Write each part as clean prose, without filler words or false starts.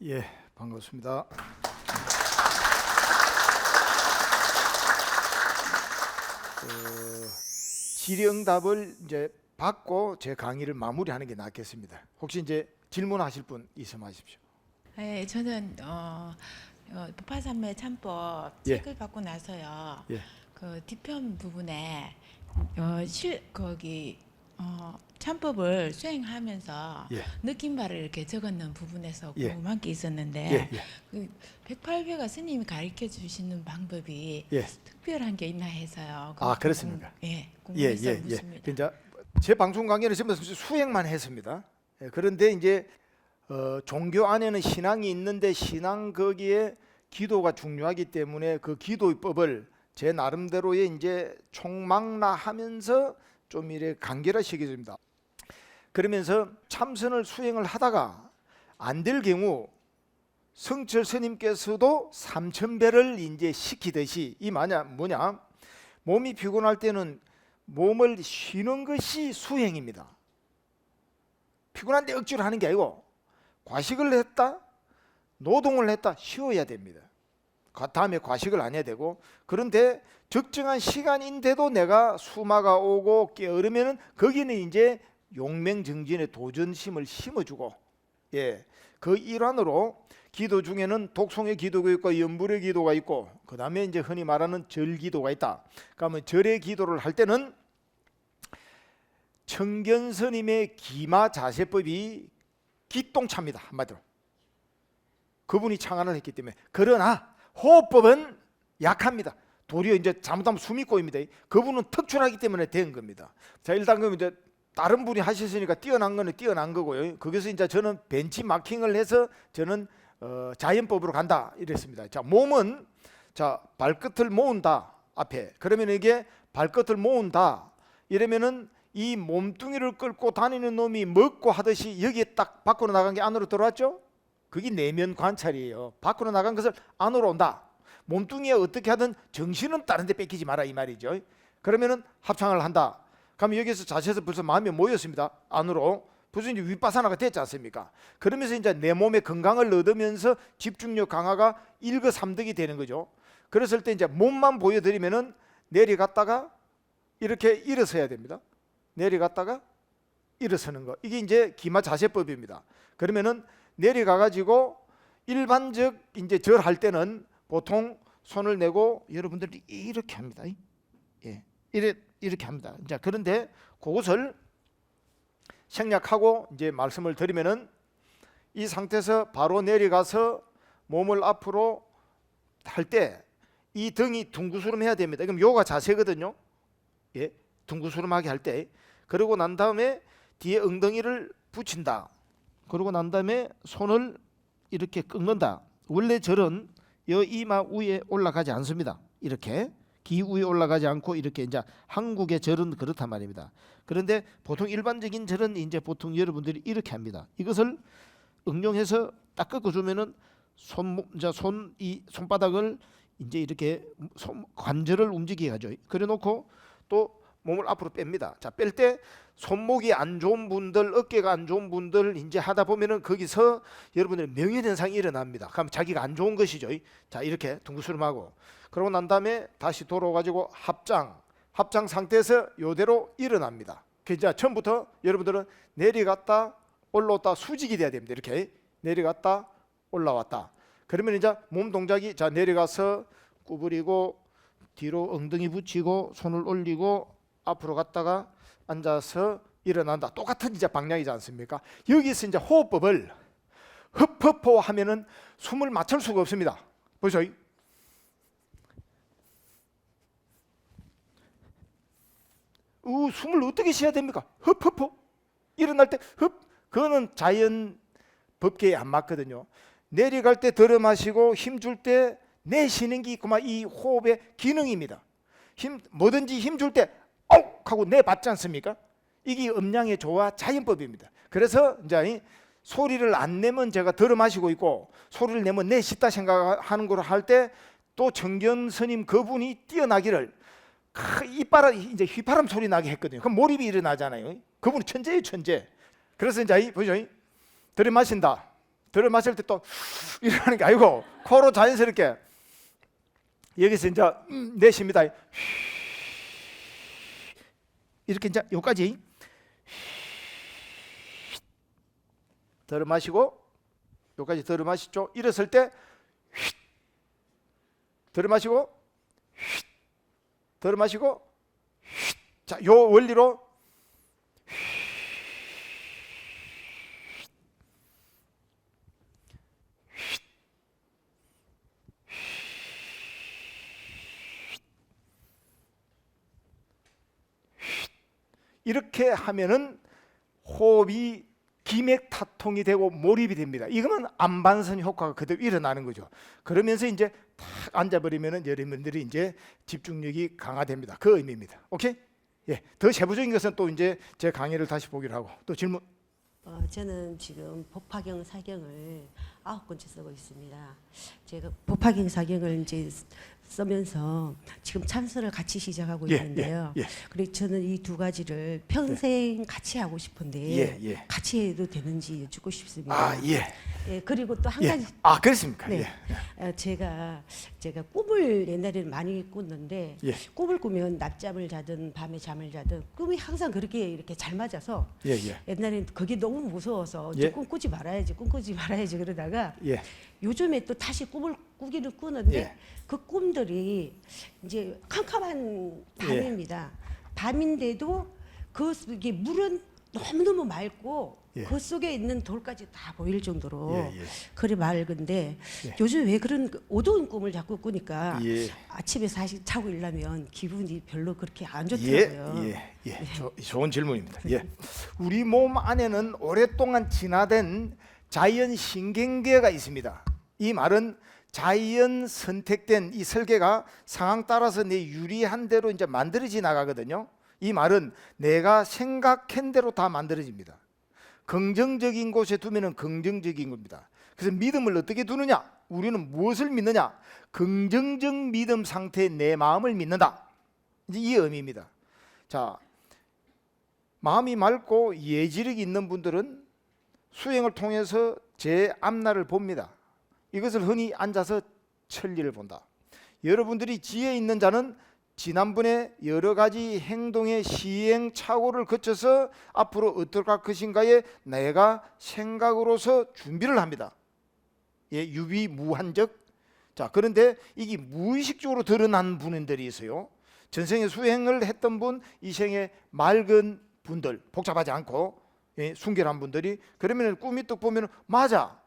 예, 반갑습니다. 질의응답을 이제 받고 제 강의를 마무리하는 게 낫겠습니다. 혹시 이제 질문하실 분 있으면 하십시오. 네, 저는 법화산매 참법 예. 책을 받고 나서요. 예. 그 뒤편 부분에 거기 참법을 수행하면서 예. 느낀 바를 이렇게 적어놓은 부분에서 예. 궁금한 게 있었는데 예. 예. 그 108배가 스님이 가르쳐 주시는 방법이 예. 특별한 게 있나 해서요. 아, 그렇습니까? 궁금해서 예. 묻습니다. 이제 제 방송 강의는 전부 수행만 했습니다. 예, 그런데 이제 종교 안에는 신앙이 있는데 신앙 거기에 기도가 중요하기 때문에 그 기도법을 제 나름대로의 이제 총망라하면서 좀 이래 간결화시켜 줍니다. 그러면서 참선을 수행을 하다가 안 될 경우 성철 스님께서도 3000배를 이제 시키듯이 이 뭐냐 몸이 피곤할 때는 몸을 쉬는 것이 수행입니다. 피곤한데 억지로 하는 게 아니고 과식을 했다, 노동을 했다, 쉬어야 됩니다. 다음에 과식을 안 해야 되고, 그런데 적정한 시간인데도 내가 수마가 오고 게으르면은 거기는 이제 용맹정진의 도전심을 심어주고, 예, 그 일환으로 기도 중에는 독송의 기도가 있고 연불의 기도가 있고, 그 다음에 이제 흔히 말하는 절기도가 있다. 그러면 절의 기도를 할 때는 청견스님의 기마자세법이 기똥차입니다. 한마디로 그분이 창안을 했기 때문에. 그러나 호흡법은 약합니다. 도리어 이제 잘못하면 숨이 꼬입니다. 그분은 특출하기 때문에 된 겁니다. 자, 일단 그럼 이제 다른 분이 하셨으니까 뛰어난 거는 뛰어난 거고요. 거기서 이제 저는 벤치마킹을 해서 저는 자연법으로 간다 이랬습니다. 자, 몸은 자 발끝을 모은다 앞에. 그러면 이게 발끝을 모은다 이러면은 이 몸뚱이를 끌고 다니는 놈이 먹고 하듯이 여기에 딱 밖으로 나간 게 안으로 들어왔죠? 그게 내면 관찰이에요. 밖으로 나간 것을 안으로 온다. 몸뚱이에 어떻게 하든 정신은 다른 데 뺏기지 마라 이 말이죠. 그러면은 합창을 한다. 그러면 여기서 자세에서 벌써 마음이 모였습니다. 안으로. 벌써 이제 윗바사나가 됐지 않습니까? 그러면서 이제 내 몸의 건강을 얻으면서 집중력 강화가 일거삼득이 되는 거죠. 그랬을 때 이제 몸만 보여드리면은 내려갔다가 이렇게 일어서야 됩니다. 내려갔다가 일어서는 거. 이게 이제 기마자세법입니다. 그러면은 내려가 가지고 일반적 이제 절할 때는 보통 손을 내고 여러분들이 이렇게 합니다. 예. 이렇게 합니다. 자, 그런데 그것을 생략하고 이제 말씀을 드리면은 이 상태에서 바로 내려가서 몸을 앞으로 할 때 이 등이 둥그스름해야 됩니다. 그럼 요가 자세거든요. 예. 둥그스름하게 할 때. 그러고 난 다음에 뒤에 엉덩이를 붙인다. 그러고 난 다음에 손을 이렇게 꺾는다. 원래 절은 여 이마 위에 올라가지 않습니다. 이렇게 귀 위에 올라가지 않고 이렇게 이제 한국의 절은 그렇단 말입니다. 그런데 보통 일반적인 절은 이제 보통 여러분들이 이렇게 합니다. 이것을 응용해서 딱 꺾어주면은 이 손바닥을 이제 이렇게 관절을 움직이게 하죠. 그래놓고 또 몸을 앞으로 뺍니다. 자, 뺄 때 손목이 안 좋은 분들, 어깨가 안 좋은 분들 이제 하다 보면은 거기서 여러분들 명예현상이 일어납니다. 그럼 자기가 안 좋은 것이죠. 자, 이렇게 둥그스름하고 그러고 난 다음에 다시 돌아가지고 합장 상태에서 이대로 일어납니다. 그러니까 처음부터 여러분들은 내려갔다 올라왔다 수직이 돼야 됩니다. 이렇게 내려갔다 올라왔다. 그러면 이제 몸 동작이 자 내려가서 구부리고 뒤로 엉덩이 붙이고 손을 올리고 앞으로 갔다가 앉아서 일어난다. 똑같은 이제 방향이지 않습니까? 여기서 이제 호흡법을 흡흡호 하면은 숨을 맞출 수가 없습니다. 보세요. 숨을 어떻게 쉬어야 됩니까? 흡흡호. 일어날 때 흡. 그거는 자연 법계에 안 맞거든요. 내려갈 때 들어 마시고 힘 줄 때 내쉬는 게 있구만. 이 호흡의 기능입니다. 뭐든지 힘 줄 때 하고 내받지 않습니까? 이게 음량의 조화 자연법입니다. 그래서 이제 소리를 안 내면 제가 들어 마시고 있고 소리를 내면 내쉽다 생각하는 걸 할 때 또 정견 스님 그분이 뛰어나기를 이빨 이제 휘파람 소리 나게 했거든요. 그럼 몰입이 일어나잖아요. 그분은 천재예요, 천재. 그래서 이제 보죠. 들이마신다. 들어 마실 때 또 이러는 게 아니고 코로 자연스럽게 여기서 이제 내쉽니다. 이렇게 이제 여기까지 들어 마시고 여기까지 들어 마시죠. 일었을 때 들어 마시고 들어 마시고 자, 요 원리로 이렇게 하면은 호흡이 기맥타통이 되고 몰입이 됩니다. 이거는 안반선 효과가 그대로 일어나는 거죠. 그러면서 이제 탁 앉아버리면은 여러분들이 이제 집중력이 강화됩니다. 그 의미입니다. 오케이? 예, 더 세부적인 것은 또 이제 제 강의를 다시 보기로 하고 또 질문. 저는 지금 법화경 사경을 9권째 쓰고 있습니다. 제가 법화경 사경을 이제 쓰면서 지금 참선을 같이 시작하고 예, 있는데요. 예, 예. 그래서 저는 이 두 가지를 평생 같이 하고 싶은데 예, 예. 같이 해도 되는지 여쭙고 싶습니다. 아, 예. 예, 그리고 또 한 예. 가지 아, 그렇습니까? 네. 예. 제가 꿈을 옛날에는 많이 꿨는데 예. 꿈을 꾸면 낮잠을 자든 밤에 잠을 자든 꿈이 항상 그렇게 이렇게 잘 맞아서 예, 예. 옛날에는 그게 너무 무서워서 예. 꿈꾸지 말아야지 그러다가 예. 요즘에 또 다시 꿈을 꾸기는 꾸는데 예. 그 꿈들이 이제 캄캄한 밤입니다. 밤인데도 이게 물은 너무너무 맑고 예. 그 속에 있는 돌까지 다 보일 정도로 예, 예. 그리 맑은데 예. 요즘 왜 그런 어두운 꿈을 자꾸 꾸니까 예. 아침에 사실 자고 일어나면 기분이 별로 그렇게 안 예, 좋더라고요. 예. 좋은 질문입니다. 예. 우리 몸 안에는 오랫동안 진화된 자연 신경계가 있습니다. 이 말은 자연 선택된 이 설계가 상황 따라서 내 유리한 대로 이제 만들어지 나가거든요. 이 말은 내가 생각한 대로 다 만들어집니다. 긍정적인 곳에 두면은 긍정적인 겁니다. 그래서 믿음을 어떻게 두느냐? 우리는 무엇을 믿느냐? 긍정적 믿음 상태의 내 마음을 믿는다. 이제 이 의미입니다. 자, 마음이 맑고 예지력이 있는 분들은 수행을 통해서 제 앞날을 봅니다. 이것을 흔히 앉아서 천리를 본다. 여러분들이 지혜 있는 자는 지난번에 여러 가지 행동의 시행착오를 거쳐서 앞으로 어떻게 할 것인가에 내가 생각으로서 준비를 합니다. 예, 유비무한적. 자, 그런데 이게 무의식적으로 드러난 분들이 있어요. 전생에 수행을 했던 분, 이 생에 맑은 분들, 복잡하지 않고 예, 순결한 분들이 그러면 꿈이 딱 보면 맞아.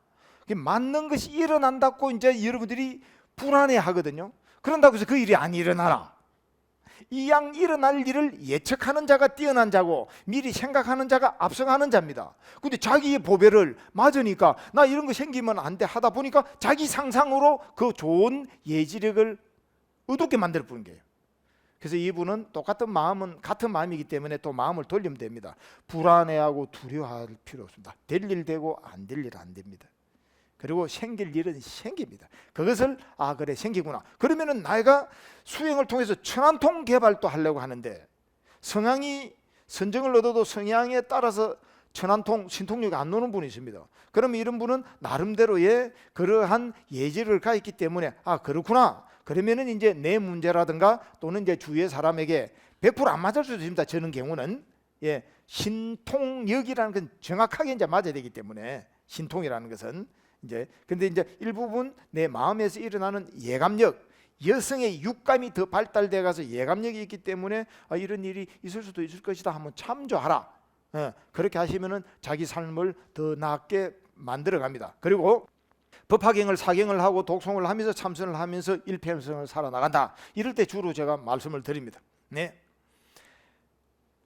맞는 것이 일어난다고 이제 여러분들이 불안해 하거든요. 그런다고 해서 그 일이 안 일어나라. 이양 일어날 일을 예측하는 자가 뛰어난 자고 미리 생각하는 자가 앞서가는 자입니다. 근데 자기의 보배를 맞으니까 나 이런 거 생기면 안 돼 하다 보니까 자기 상상으로 그 좋은 예지력을 어둡게 만들어 보는 거예요. 그래서 이분은 똑같은 마음은 같은 마음이기 때문에 또 마음을 돌리면 됩니다. 불안해하고 두려워할 필요 없습니다. 될 일 되고 안 될 일 안 됩니다. 그리고 생길 일은 생깁니다. 그것을 그래 생기구나. 그러면은 내가 수행을 통해서 천안통 개발도 하려고 하는데 성향이 선정을 얻어도 성향에 따라서 천안통 신통력이 안 노는 분이 있습니다. 그러면 이런 분은 나름대로의 그러한 예지를 가 있기 때문에 그렇구나. 그러면은 이제 내 문제라든가 또는 이제 주위의 사람에게 100% 안 맞을 수도 있습니다. 저는 경우는 예, 신통력이라는 건 정확하게 이제 맞아야 되기 때문에 신통이라는 것은 근데 이제 일부분 내 마음에서 일어나는 예감력, 여성의 육감이 더 발달돼 가서 예감력이 있기 때문에 이런 일이 있을 수도 있을 것이다 한번 참조하라. 그렇게 하시면은 자기 삶을 더 낫게 만들어 갑니다. 그리고 법화경을 사경을 하고 독송을 하면서 참선을 하면서 일평생을 살아나간다. 이럴 때 주로 제가 말씀을 드립니다. 네.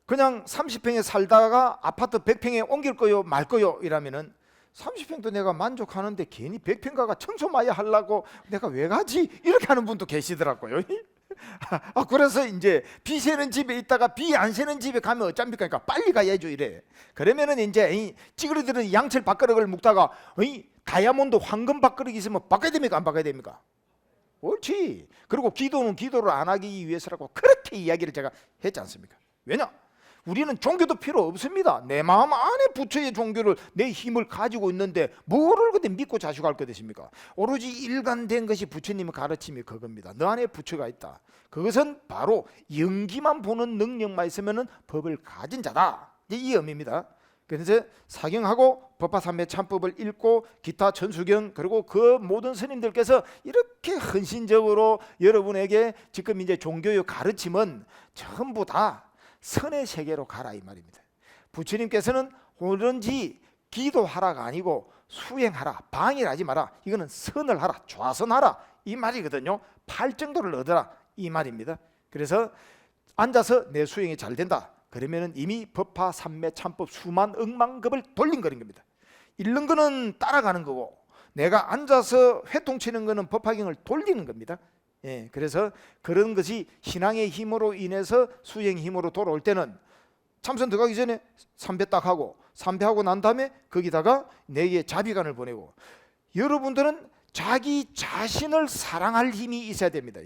그냥 30평에 살다가 아파트 100평에 옮길 거요 말 거요 이라면은 30평도 내가 만족하는데 괜히 100평가가 청소 마야 하려고 내가 왜 가지? 이렇게 하는 분도 계시더라고요. 그래서 이제 비 새는 집에 있다가 비 안 새는 집에 가면 어쩝니까? 그러니까 빨리 가야죠 이래. 그러면은 이제 찌그러들은 양철 밥그릇을 묵다가 다이아몬드 황금 밥그릇이 있으면 바꿔야 됩니까? 안 바꿔야 됩니까? 옳지. 그리고 기도는 기도를 안 하기 위해서라고 그렇게 이야기를 제가 했지 않습니까? 왜냐? 우리는 종교도 필요 없습니다. 내 마음 안에 부처의 종교를 내 힘을 가지고 있는데 뭐를 그때 믿고 자식할 것이십니까? 오로지 일관된 것이 부처님의 가르침이 그겁니다. 너 안에 부처가 있다. 그것은 바로 연기만 보는 능력만 있으면 법을 가진 자다. 이 의미입니다. 그래서 사경하고 법화삼매 참법을 읽고 기타 천수경 그리고 그 모든 스님들께서 이렇게 헌신적으로 여러분에게 지금 이제 종교의 가르침은 전부 다 선의 세계로 가라 이 말입니다. 부처님께서는 오로지 기도하라가 아니고 수행하라, 방해하지 마라. 이거는 선을 하라, 좌선하라 이 말이거든요. 팔정도를 얻어라 이 말입니다. 그래서 앉아서 내 수행이 잘 된다. 그러면은 이미 법화 삼매 참법 수만 억만급을 돌린 거는 겁니다. 읽는 거는 따라가는 거고 내가 앉아서 회통치는 거는 법화경을 돌리는 겁니다. 예, 그래서 그런 것이 신앙의 힘으로 인해서 수행 힘으로 돌아올 때는 참선 들어가기 전에 삼배 딱 하고 삼배하고 난 다음에 거기다가 내게 자비간을 보내고 여러분들은 자기 자신을 사랑할 힘이 있어야 됩니다.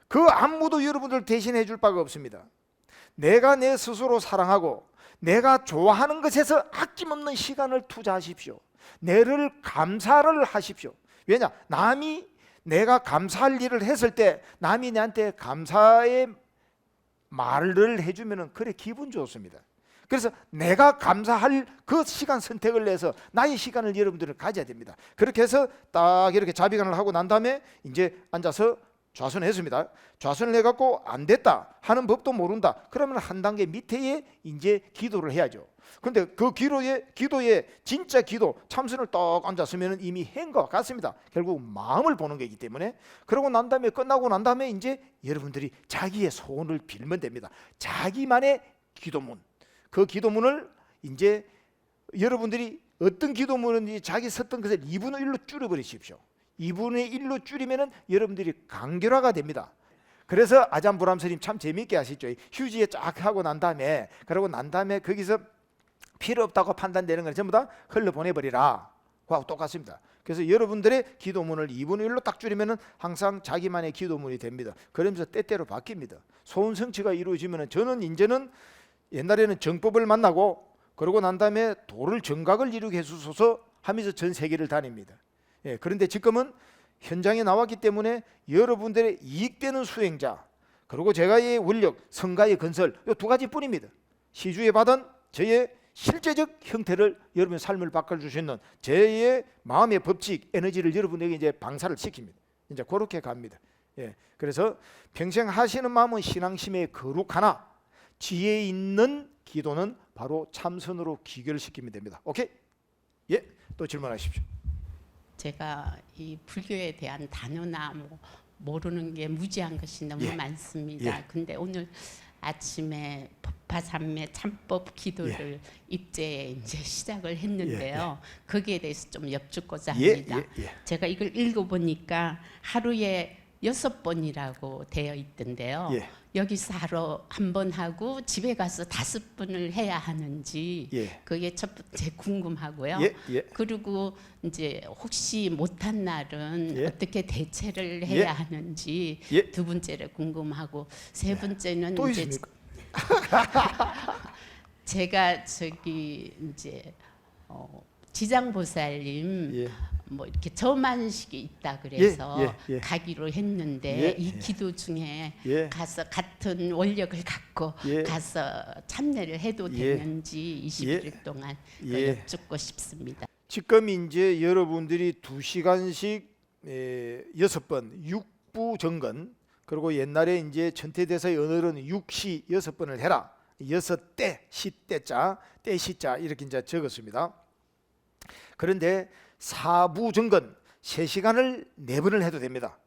그 아무도 여러분들 대신해 줄 바가 없습니다. 내가 내 스스로 사랑하고 내가 좋아하는 것에서 아낌없는 시간을 투자하십시오. 내를 감사를 하십시오. 왜냐? 남이 내가 감사할 일을 했을 때 남이 내한테 감사의 말을 해주면 그래 기분 좋습니다. 그래서 내가 감사할 그 시간 선택을 내서 나의 시간을 여러분들은 가져야 됩니다. 그렇게 해서 딱 이렇게 자비간을 하고 난 다음에 이제 앉아서 좌선했습니다. 좌선을 해갖고 안 됐다 하는 법도 모른다. 그러면 한 단계 밑에 이제 기도를 해야죠. 그런데 그 기도에 진짜 기도 참선을 딱 앉았으면 이미 한 것 같습니다. 결국 마음을 보는 거기 때문에 그러고 난 다음에 끝나고 난 다음에 이제 여러분들이 자기의 소원을 빌면 됩니다. 자기만의 기도문. 그 기도문을 이제 여러분들이 어떤 기도문인지 자기 썼던 것을 2분의 1로 줄여버리십시오. 2분의 1로 줄이면은 여러분들이 간결화가 됩니다. 그래서 아잔부람 스님 참 재미있게 하시죠. 휴지에 쫙 하고 난 다음에 그러고 난 다음에 거기서 필요 없다고 판단되는 걸 전부 다 흘려보내버리라 하고 똑같습니다. 그래서 여러분들의 기도문을 2분의 1로 딱 줄이면은 항상 자기만의 기도문이 됩니다. 그러면서 때때로 바뀝니다. 소원 성취가 이루어지면은 저는 이제는 옛날에는 정법을 만나고 그러고 난 다음에 도를 정각을 이루게 해주소서 하면서 전 세계를 다닙니다. 예, 그런데 지금은 현장에 나왔기 때문에 여러분들의 이익되는 수행자 그리고 제가의 원력, 성가의 건설 이 두 가지뿐입니다. 시주에 받은 저의 실제적 형태를 여러분의 삶을 바꿔줄 수 있는 저의 마음의 법칙, 에너지를 여러분에게 이제 방사를 시킵니다. 이제 그렇게 갑니다. 예, 그래서 평생 하시는 마음은 신앙심의 거룩하나 지혜 있는 기도는 바로 참선으로 기결시키면 됩니다. 오케이? 예, 또 질문하십시오. 제가 이 불교에 대한 단어나 뭐 모르는 게 무지한 것이 너무 예. 많습니다. 예. 근데 오늘 아침에 법화삼매 참법 기도를 입제에 이제 시작을 했는데요. 거기에 대해서 좀 여쭙고자 합니다. 제가 이걸 읽어보니까 하루에 6번이라고 되어 있던데요. 예. 여기서 하루 한 번 하고 집에 가서 5번을 해야 하는지 예. 그게 첫 번째 궁금하고요. 예, 예. 그리고 이제 혹시 못한 날은 예. 어떻게 대체를 해야 예. 하는지 예. 두 번째를 궁금하고 세 번째는 또 이제 있습니까? 제가 저기 이제 지장보살님 예. 뭐 이렇게 저만식이 있다 그래서 예. 가기로 했는데 예. 이 기도 중에 예. 가서 같은 원력을 갖고 예. 가서 참여를 해도 예. 되는지 21일 동안 예. 여쭙고 싶습니다. 지금 이제 여러분들이 2시간씩 6번 육부 정건 그리고 옛날에 이제 천태대사의 언어로는 6시 6번을 해라. 6때 시때자 때시자 이렇게 이제 적었습니다. 그런데 사부 정건 3시간을 4번을 해도 됩니다.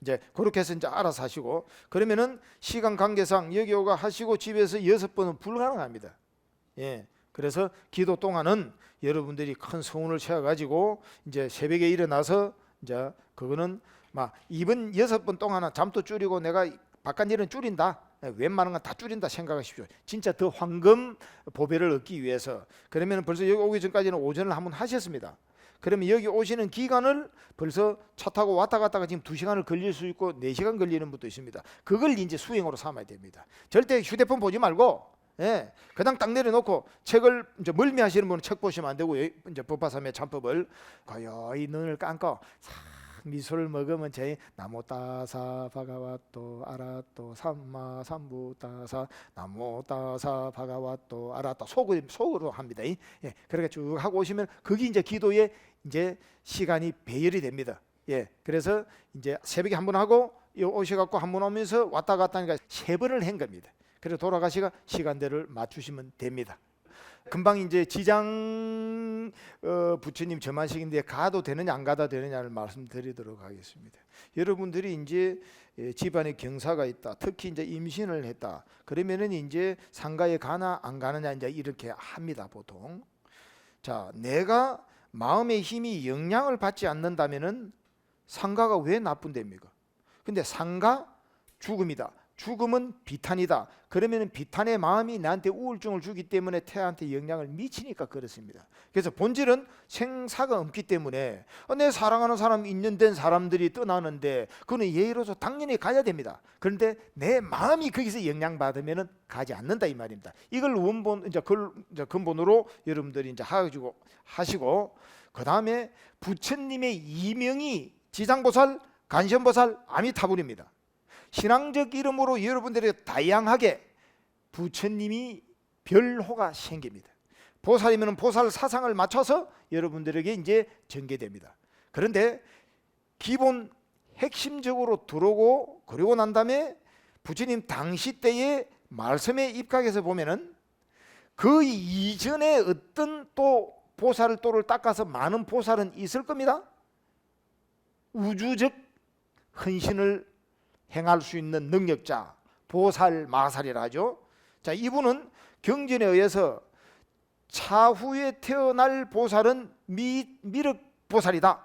이제 그렇게 해서 이제 알아서 하시고 그러면은 시간 관계상 여기 오가 하시고 집에서 6번은 불가능합니다. 예. 그래서 기도 동안은 여러분들이 큰 성운을 채워 가지고 이제 새벽에 일어나서 이제 그거는 막 이번 6번 동안은 잠도 줄이고 내가 바깥 일은 줄인다. 웬만한 건 다 줄인다 생각하십시오. 진짜 더 황금 보배를 얻기 위해서. 그러면 벌써 여기 오기 전까지는 오전을 한번 하셨습니다. 그러면 여기 오시는 기간을 벌써 차 타고 왔다 갔다가 지금 2시간을 걸릴 수 있고 4시간 걸리는 분도 있습니다. 그걸 이제 수행으로 삼아야 됩니다. 절대 휴대폰 보지 말고 예, 그냥 딱 내려놓고 책을 이제 멀미하시는 분은 책 보시면 안 되고요. 이제 법화삼의 참법을 고요히 눈을 감고 싹 미소를 먹으면 제 나모 따사 바가와또 아라또 삼마 삼부따사 나모 따사 바가와또 아라또 속으로 합니다. 예, 그렇게 쭉 하고 오시면 그게 이제 기도의 이제 시간이 배열이 됩니다. 예, 그래서 이제 새벽에 한 번 하고 오셔갖고 한 번 오면서 왔다 갔다 하니까 3번을 한 겁니다. 그래서 돌아가시가 시간대를 맞추시면 됩니다. 금방 이제 지장 부처님 점안식인데 가도 되느냐 안 가도 되느냐를 말씀드리도록 하겠습니다. 여러분들이 이제 집안에 경사가 있다, 특히 이제 임신을 했다, 그러면은 이제 상가에 가나 안 가느냐 이제 이렇게 합니다 보통. 자, 내가 마음의 힘이 영향을 받지 않는다면은 상가가 왜 나쁜 데입니까? 근데 상가 죽음이다. 죽음은 비탄이다. 그러면 비탄의 마음이 나한테 우울증을 주기 때문에 태아한테 영향을 미치니까 그렇습니다. 그래서 본질은 생사가 없기 때문에 내 사랑하는 사람 있는 된 사람들이 떠나는데 그는 예의로서 당연히 가야 됩니다. 그런데 내 마음이 거기서 영향받으면 가지 않는다 이 말입니다. 이걸 원본 이제 근본으로 여러분들이 이제 하시고 그 다음에 부처님의 이명이 지장보살, 간선보살, 아미타불입니다. 신앙적 이름으로 여러분들에게 다양하게 부처님이 별호가 생깁니다. 보살이면 보살 사상을 맞춰서 여러분들에게 이제 전개됩니다. 그런데 기본 핵심적으로 들어오고 그러고 난 다음에 부처님 당시 때의 말씀에 입각해서 보면은 그 이전에 어떤 또 보살을 또를 닦아서 많은 보살은 있을 겁니다. 우주적 헌신을 행할 수 있는 능력자 보살 마살이라 하죠. 자, 이분은 경전에 의해서 차후에 태어날 보살은 미륵 보살이다.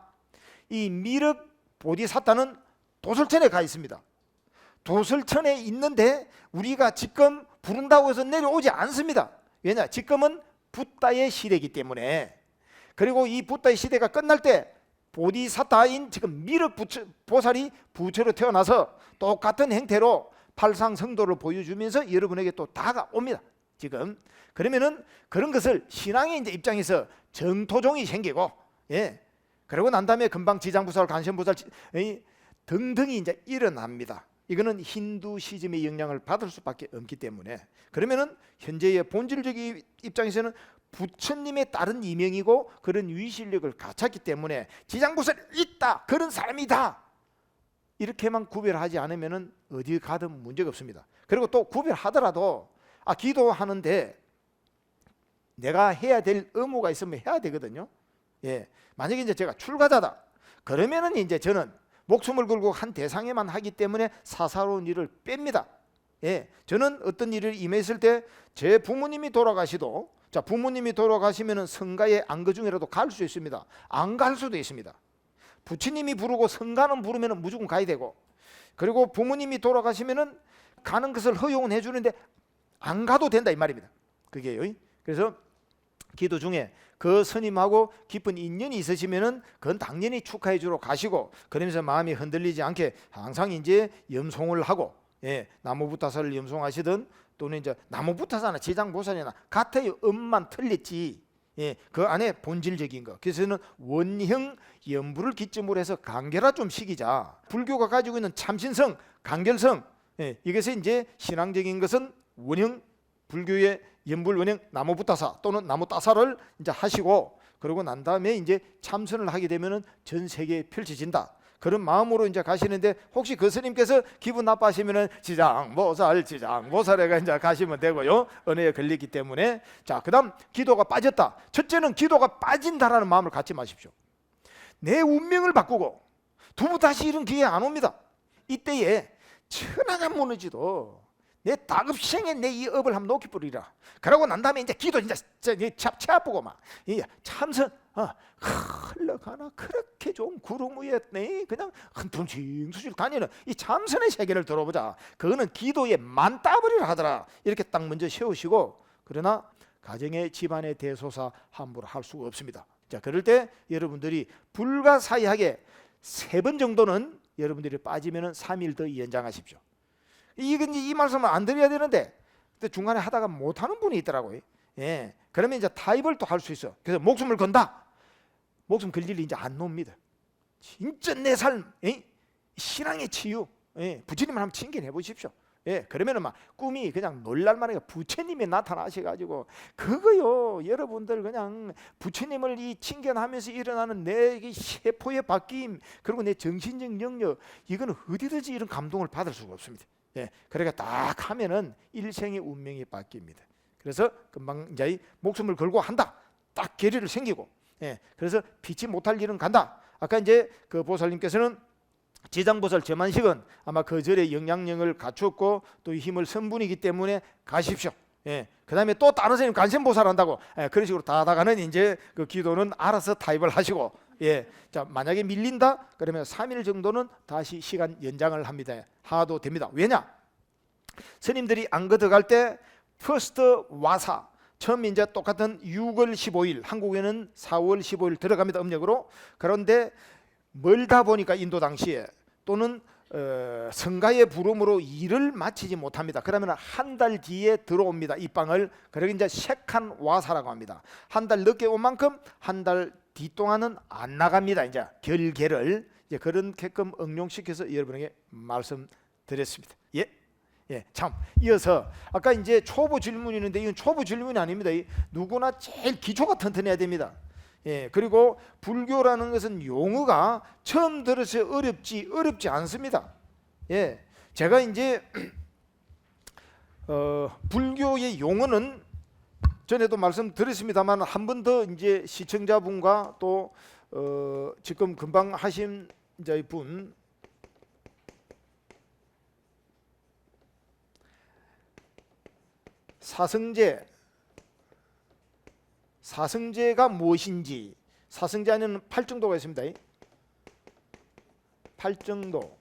이 미륵 보디사타는 도설천에 가 있습니다. 도설천에 있는데 우리가 지금 부른다고 해서 내려오지 않습니다. 왜냐? 지금은 붓다의 시대이기 때문에. 그리고 이 붓다의 시대가 끝날 때 보디사타인 지금 미륵 보살이 부처로 태어나서 똑같은 형태로 팔상성도를 보여주면서 여러분에게 또 다가옵니다. 지금 그러면은 그런 것을 신앙의 이제 입장에서 정토종이 생기고, 예, 그러고 난 다음에 금방 지장보살, 간선보살 등등이 이제 일어납니다. 이거는 힌두시즘의 영향을 받을 수밖에 없기 때문에. 그러면은 현재의 본질적인 입장에서는 부처님의 다른 이명이고 그런 위실력을 갖췄기 때문에 지장보살이 있다, 그런 사람이다, 이렇게만 구별하지 않으면은 어디 가든 문제가 없습니다. 그리고 또 구별하더라도 기도하는데 내가 해야 될 의무가 있으면 해야 되거든요. 예, 만약에 이제 제가 출가자다 그러면은 이제 저는 목숨을 걸고 한 대상에만 하기 때문에 사사로운 일을 뺍니다. 예, 저는 어떤 일을 임했을 때 제 부모님이 돌아가시도, 자, 부모님이 돌아가시면은 성가에 안거 중이라도 갈 수 있습니다. 안 갈 수도 있습니다. 부처님이 부르고 성가는 부르면은 무조건 가야 되고, 그리고 부모님이 돌아가시면은 가는 것을 허용은 해주는데 안 가도 된다 이 말입니다. 그게요. 그래서 기도 중에 그 스님하고 깊은 인연이 있으시면은 그건 당연히 축하해 주러 가시고, 그러면서 마음이 흔들리지 않게 항상 이제 염송을 하고, 예, 나무부타사를 염송하시든 또는 이제 나무부타사나 지장보살이나 같아요. 음만 틀렸지. 예, 그 안에 본질적인 거. 그래서는 원형 연부를 기점으로 해서 간결화 좀 시키자. 불교가 가지고 있는 참신성, 간결성, 예, 이것이 이제 신앙적인 것은 원형, 불교의 연불 원형 나무부타사 또는 나무따사를 이제 하시고, 그러고 난 다음에 이제 참선을 하게 되면은 전 세계에 펼쳐진다. 그런 마음으로 이제 가시는데, 혹시 그 스님께서 기분 나빠하시면은 지장보살에가 이제 가시면 되고요. 은혜에 걸리기 때문에. 자, 그다음 기도가 빠졌다. 첫째는 기도가 빠진다라는 마음을 갖지 마십시오. 내 운명을 바꾸고 두부 다시 이런 기회 안 옵니다. 이때에 천하가 무너지도 내 다급생에 내 이 업을 한번 놓기 뿌리라. 그러고 난 다음에 이제 기도 진짜 잡채 아프고 막 참선 흘러가나 그렇게 좋은 구름 위에 그냥 둥실둥실 다니는 이 참선의 세계를 들어보자. 그거는 기도의 만따버리를 하더라. 이렇게 딱 먼저 세우시고, 그러나 가정의 집안의 대소사 함부로 할 수가 없습니다. 자, 그럴 때 여러분들이 불가사의하게 3번 정도는 여러분들이 빠지면은 3일 더 연장하십시오. 이 말씀을 안 드려야 되는데 근데 중간에 하다가 못하는 분이 있더라고요. 예, 그러면 이제 타입을 또 할 수 있어. 그래서 목숨을 건다. 목숨 걸 일이 이제 안 놉니다. 진짜 내 삶, 예? 신앙의 치유, 예, 부처님을 한번 칭견해 보십시오. 예, 그러면은 막 꿈이 그냥 놀랄만하게 부처님이 나타나셔가지고 그거요, 여러분들 그냥 부처님을 이 칭견하면서 일어나는 내 이 세포의 바뀜, 그리고 내 정신적 능력, 이거는 어디든지 이런 감동을 받을 수가 없습니다. 예, 그러니까 딱 하면은 일생의 운명이 바뀝니다. 그래서 금방 이제 목숨을 걸고 한다, 딱 계리를 생기고, 예, 그래서 피치 못할 일은 간다. 아까 이제 그 보살님께서는 지장보살 제만식은 아마 그 절의 영향력을 갖췄고 또 힘을 선분이기 때문에 가십시오. 예, 그 다음에 또 다른 선생님 간센보살 한다고, 예, 그런 식으로 다 하다가는 이제 그 기도는 알아서 타입을 하시고, 예, 자, 만약에 밀린다 그러면 3일 정도는 다시 시간 연장을 합니다. 하도 됩니다. 왜냐? 스님들이 안 걷어갈 때 퍼스트 와사, 처음 이제 똑같은 6월 15일, 한국에는 4월 15일 들어갑니다, 음력으로. 그런데 멀다 보니까 인도 당시에 또는 성가의 부름으로 일을 마치지 못합니다. 그러면 한 달 뒤에 들어옵니다, 입방을. 그러기 이제 색한 와사라고 합니다. 한 달 늦게 온 만큼 한 달 뒤 동안은 안 나갑니다. 이제 결계를 이제 그런게끔 응용시켜서 여러분에게 말씀드렸습니다. 예. 예, 참 이어서 아까 이제 초보 질문이 있는데 이건 초보 질문이 아닙니다. 누구나 제일 기초가 튼튼해야 됩니다. 예, 그리고 불교라는 것은 용어가 처음 들어서 어렵지 않습니다. 예, 제가 이제 불교의 용어는 전에도 말씀드렸습니다만 한 번 더 이제 시청자분과 또 지금 금방 하신 이제 분 사성제가 무엇인지, 사성제 안에는 8정도가 있습니다. 8정도.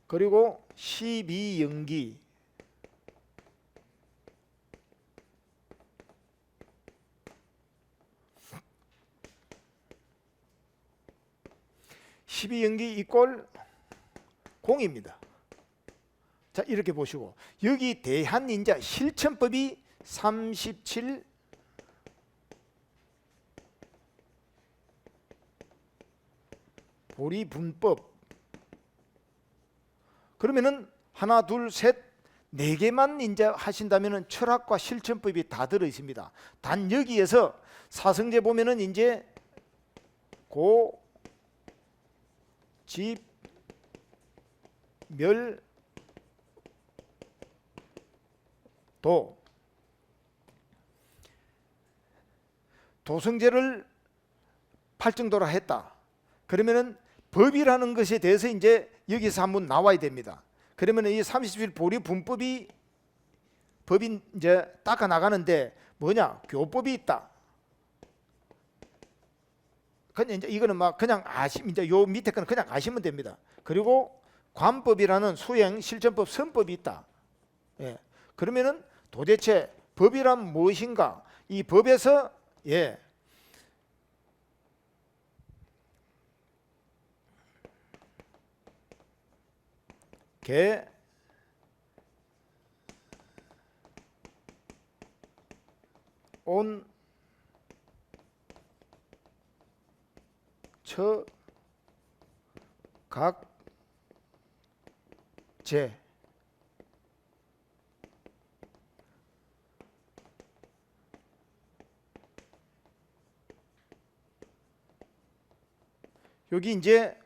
그리고 12연기. (12연기) 이꼴 공입니다. 자, 이렇게 보시고 여기 대한인자 실천법이 37 보리분법. 그러면은 하나 둘 셋 네 개만 이제 하신다면은 철학과 실천법이 다 들어 있습니다. 단 여기에서 사성제 보면은 이제 고 집 멸 도 도성제를 8정도라 했다. 그러면은 법이라는 것에 대해서 이제 여기서 한번 나와야 됩니다. 그러면 이 30일 보리 분법이 법이 이제 닦아 나가는데 뭐냐? 교법이 있다. 그냥 이제 이거는 막 그냥 이제 요 밑에 거는 그냥 아시면 됩니다. 그리고 관법이라는 수행, 실천법, 선법이 있다. 예. 그러면은 도대체 법이란 무엇인가? 이 법에서 예. 개 온 처 각 제 여기 이제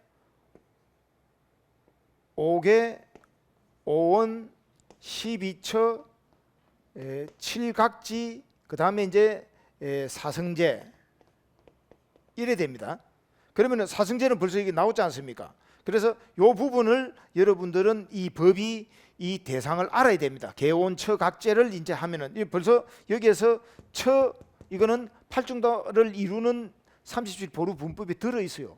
5개 5원 12처 7각지 그 다음에 이제 사성제 이래 됩니다. 그러면 사성제는 벌써 이게 나오지 않습니까? 그래서 이 부분을 여러분들은 이 법이 이 대상을 알아야 됩니다. 개온처 각제를 이제 하면은 벌써 여기에서 처 이거는 8정도를 이루는 30일 보루 분법이 들어 있어요.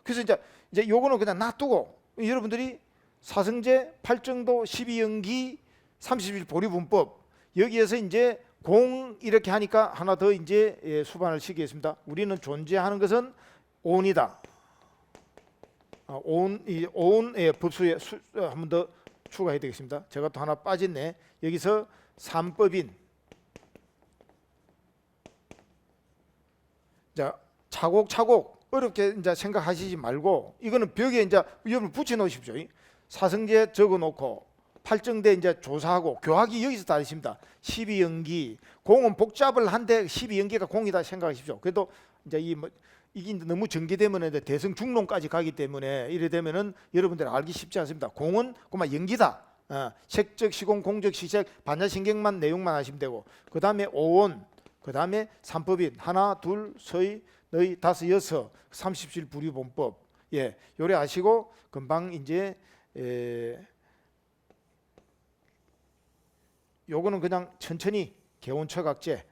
그래서 이제 요거는 그냥 놔두고 여러분들이 사성제 8정도 12연기 30일 보리 분법 여기에서 이제 공 이렇게 하니까 하나 더 이제 수반을 시키겠습니다. 우리는 존재하는 것은 온이다. 오온의 법수에 한 번 더 추가해야 되겠습니다. 제가 또 하나 빠졌네. 여기서 삼법인. 자, 차곡차곡 어렵게 이제 생각하시지 말고 이거는 벽에 이제 여러분 붙여 놓으십시오. 사성제 적어 놓고 팔정대 이제 조사하고 교학이 여기서 다 있습니다. 12연기 공은 복잡을 한데 12연기가 공이다 생각하십시오. 그래도 이제 이게 너무 전개되면 이제 대성 중론까지 가기 때문에 이래 되면은 여러분들 알기 쉽지 않습니다. 공은 그만 연기다. 색적 시공 공적 시색 반야신경만 내용만 하시면 되고 그 다음에 오원 그 다음에 삼법인 하나 둘 서희 너희 다섯 여섯 30실 불유본법 요래 아시고 금방 이제 요거는 그냥 천천히 개운처각제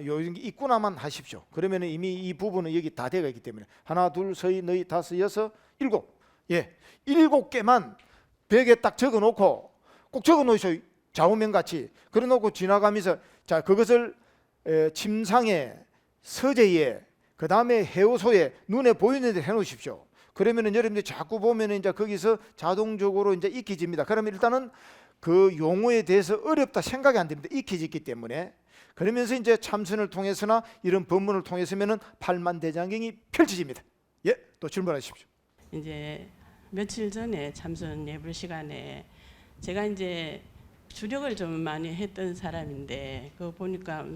요 입구나만 하십시오. 그러면 이미 이 부분은 여기 다 되어 있기 때문에 하나 둘 서희 너희 다섯 여섯 일곱 7개만 벽에 딱 적어 놓고 꼭 적어 놓으셔. 좌우명 같이 그래 놓고 지나가면서 자 그것을 침상에 서재에 그 다음에 해오소에 눈에 보이는 데 해놓으십시오. 그러면은 여러분들 자꾸 보면은 이제 거기서 자동적으로 이제 익혀집니다. 그러면 일단은 그 용어에 대해서 어렵다 생각이 안 됩니다. 익혀졌기 때문에. 그러면서 이제 참선을 통해서나 이런 법문을 통해서면은 팔만대장경이 펼쳐집니다. 또 질문하십시오. 이제 며칠 전에 참선 예불 시간에 제가 이제 주력을 좀 많이 했던 사람인데 그거 보니까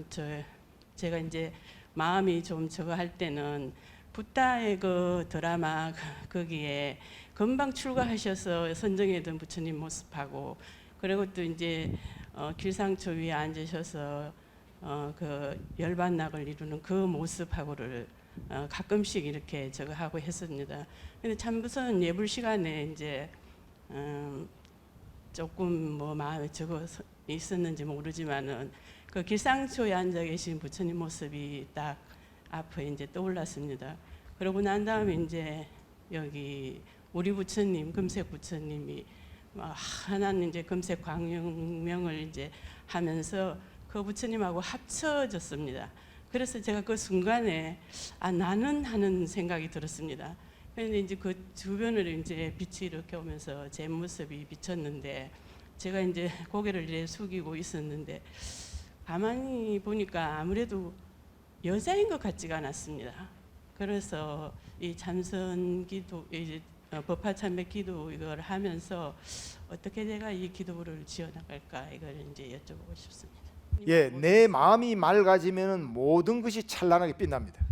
제가 이제 마음이 좀 저거 할 때는 붓다의 그 드라마 거기에 금방 출가하셔서 선정했던 부처님 모습하고 그리고 또 이제 길상초 위에 앉으셔서 그 열반낙을 이루는 그 모습하고를 가끔씩 이렇게 저거 하고 했습니다. 근데 참선 예불 시간에 이제 조금 뭐 마음에 저거 있었는지 모르지만은 그 길상초에 앉아 계신 부처님 모습이 딱 앞에 이제 떠올랐습니다. 그러고 난 다음에 이제 여기 우리 부처님 금색 부처님이 하나는 이제 금색 광명을 이제 하면서 그 부처님하고 합쳐졌습니다. 그래서 제가 그 순간에 나는 하는 생각이 들었습니다. 그런데 이제 그 주변으로 이제 빛이 이렇게 오면서 제 모습이 비쳤는데 제가 이제 고개를 이렇게 숙이고 있었는데 가만히 보니까 아무래도 여자인 것 같지가 않았습니다. 그래서 이 참선 기도 이제 법화 참배 기도 이걸 하면서 어떻게 제가 이 기도를 지어 나갈까 이걸 이제 여쭤보고 싶습니다. 내 마음이 맑아지면은 모든 것이 찬란하게 빛납니다.